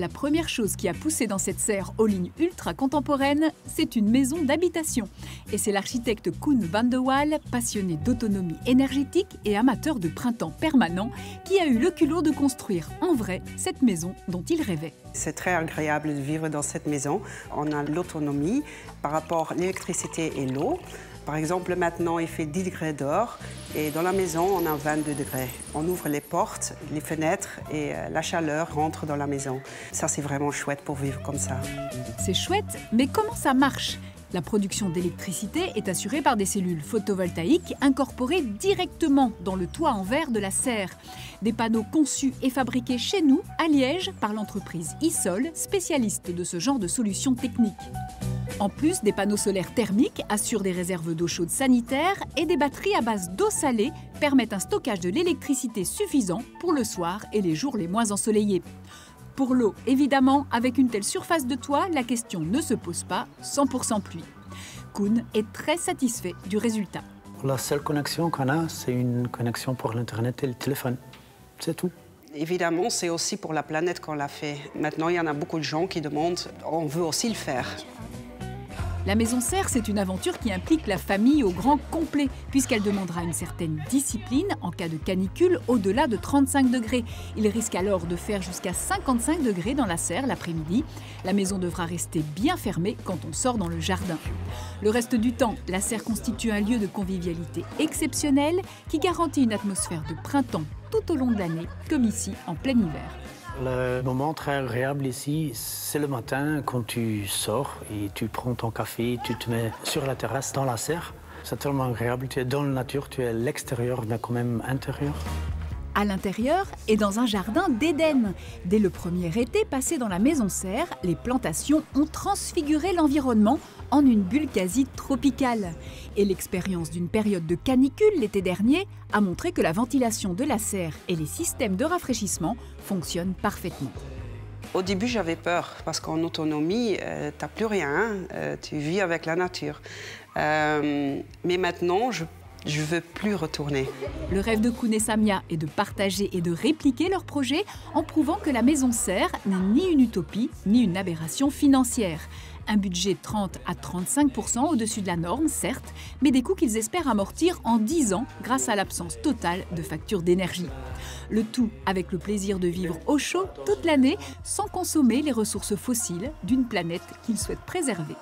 La première chose qui a poussé dans cette serre aux lignes ultra contemporaines, c'est une maison d'habitation. Et c'est l'architecte Koen van de Waal, passionné d'autonomie énergétique et amateur de printemps permanent, qui a eu le culot de construire en vrai cette maison dont il rêvait. C'est très agréable de vivre dans cette maison. On a l'autonomie par rapport à l'électricité et l'eau. Par exemple, maintenant, il fait 10 degrés dehors et dans la maison, on a 22 degrés. On ouvre les portes, les fenêtres et la chaleur rentre dans la maison. Ça, c'est vraiment chouette pour vivre comme ça. C'est chouette, mais comment ça marche ? La production d'électricité est assurée par des cellules photovoltaïques incorporées directement dans le toit en verre de la serre. Des panneaux conçus et fabriqués chez nous, à Liège, par l'entreprise Isol, spécialiste de ce genre de solutions techniques. En plus, des panneaux solaires thermiques assurent des réserves d'eau chaude sanitaire et des batteries à base d'eau salée permettent un stockage de l'électricité suffisant pour le soir et les jours les moins ensoleillés. Pour l'eau, évidemment, avec une telle surface de toit, la question ne se pose pas, 100% pluie. Koen est très satisfait du résultat. La seule connexion qu'on a, c'est une connexion pour l'Internet et le téléphone. C'est tout. Évidemment, c'est aussi pour la planète qu'on l'a fait. Maintenant, il y en a beaucoup de gens qui demandent « on veut aussi le faire ». La maison serre, c'est une aventure qui implique la famille au grand complet, puisqu'elle demandera une certaine discipline en cas de canicule au-delà de 35 degrés. Il risque alors de faire jusqu'à 55 degrés dans la serre l'après-midi. La maison devra rester bien fermée quand on sort dans le jardin. Le reste du temps, la serre constitue un lieu de convivialité exceptionnel qui garantit une atmosphère de printemps tout au long de l'année, comme ici en plein hiver. Le moment très agréable ici, c'est le matin quand tu sors et tu prends ton café, tu te mets sur la terrasse dans la serre. C'est tellement agréable, tu es dans la nature, tu es à l'extérieur, mais quand même intérieur. À l'intérieur et dans un jardin d'Éden. Dès le premier été passé dans la maison serre, les plantations ont transfiguré l'environnement en une bulle quasi tropicale. Et l'expérience d'une période de canicule l'été dernier a montré que la ventilation de la serre et les systèmes de rafraîchissement fonctionnent parfaitement. Au début, j'avais peur parce qu'en autonomie, tu n'as plus rien, tu vis avec la nature. Mais maintenant, je ne veux plus retourner. Le rêve de Koen et Samia est de partager et de répliquer leur projet en prouvant que la maison serre n'est ni une utopie ni une aberration financière. Un budget 30 à 35% au-dessus de la norme, certes, mais des coûts qu'ils espèrent amortir en 10 ans grâce à l'absence totale de factures d'énergie. Le tout avec le plaisir de vivre au chaud toute l'année sans consommer les ressources fossiles d'une planète qu'ils souhaitent préserver.